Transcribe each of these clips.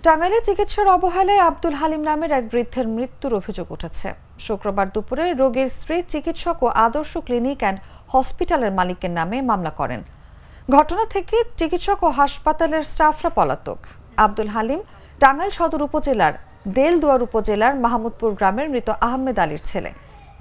টাঙ্গাইলে চিকিৎসার অবহেলায় আব্দুল হালিম নামের এক বৃদ্ধের মৃত্যুর অভিযোগ উঠেছে। শুক্রবার দুপুরে রোগীর স্ত্রী চিকিৎসক ও আদর্শ ক্লিনিক অ্যান্ড হসপিটালের মালিকের নামে মামলা করেন। ঘটনা থেকে চিকিৎসক ও হাসপাতালের স্টাফরা পলাতক। আব্দুল হালিম টাঙ্গাইল সদর উপজেলার দেলদুয়ার উপজেলার মাহমুদপুর গ্রামের মৃত আহমেদ আলীর ছেলে।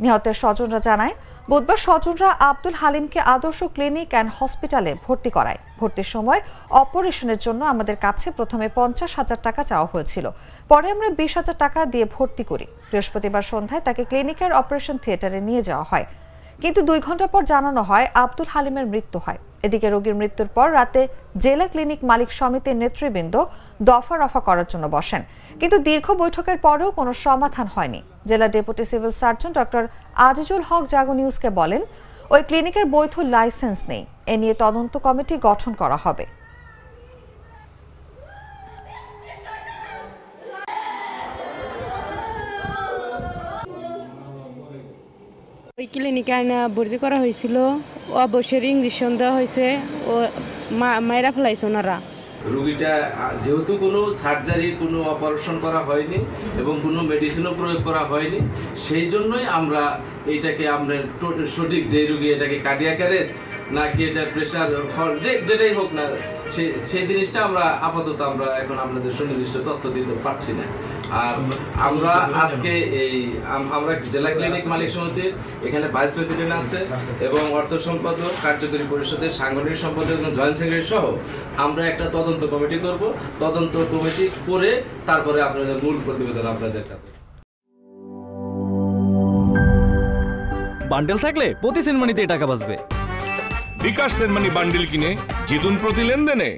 নিহতের স্বজনরা জানায়, বুধবার স্বজনরা আব্দুল হালিমকে আদর্শ ক্লিনিক অ্যান্ড হসপিটালে ভর্তি করায়। ভর্তির সময় অপারেশনের জন্য আমাদের কাছে প্রথমে 50,000 টাকা চাওয়া হয়েছিল। পরে আমরা 20,000 টাকা দিয়ে ভর্তি করি। বৃহস্পতিবার সন্ধ্যায় তাকে ক্লিনিকের অপারেশন থিয়েটারে নিয়ে যাওয়া হয়, কিন্তু 2 ঘন্টা পর জানানো হয় আব্দুল হালিমের মৃত্যু হয়। এদিকে রোগীর মৃত্যুর পর রাতে জেলা ক্লিনিক মালিক সমিতির নেতৃবৃন্দ দফা রফা করার জন্য বসেন, কিন্তু দীর্ঘ বৈঠকের পরেও কোনো সমাধান হয়নি। জেলা deputy civil surgeon doctor Azizul Haque জাগো নিউজকে বলেন, ওই ক্লিনিকের বৈধ লাইসেন্স নেই। এ নিয়ে তদন্ত কমিটি গঠন করা হবে। ওই ক্লিনিকে আইনা ভর্তি করা হয়েছিল, অবশ্যই ইঞ্জেকশন দেওয়া হয়েছে, ও মায়েরা ফেলাইছে ওনারা। রোগীটা যেহেতু কোনো সার্জারি, কোনো অপারেশন করা হয়নি এবং কোনো মেডিসিনও প্রয়োগ করা হয়নি, সেই জন্যই আমরা এইটাকে আমরা সঠিক যে রোগী এটাকে কার্ডিয়াক অ্যারেস্ট নাকি এটা প্রেশার ফল যেটাই হোক না, সেই জিনিসটা আমরা আপাতত আমরা এখন আপনাদের সুনির্দিষ্ট তথ্য দিতে পারছি না। আর আমরা আজকে আমরা জেলা ক্লিনিক মালিক সমিতির এখানে ভাইস প্রেসিডেন্ট আছে এবং অর্থ সম্পাদক, কার্যকরী পরিষদের সাংগঠনিক সম্পাদক এবং জয়েন্ট সেক্রেটারি সহ আমরা একটা তদন্ত কমিটি করব। তদন্ত কমিটি করে তারপরে আপনাদের মূল প্রতিবেদন আপনাদের কাছে। বান্ডেল থাকলে প্রতি সেনমানিতে টাকা বাঁচবে। বিকাশ সেনমানি বান্ডেল কিনে জিতুন প্রতি লেনদেনে।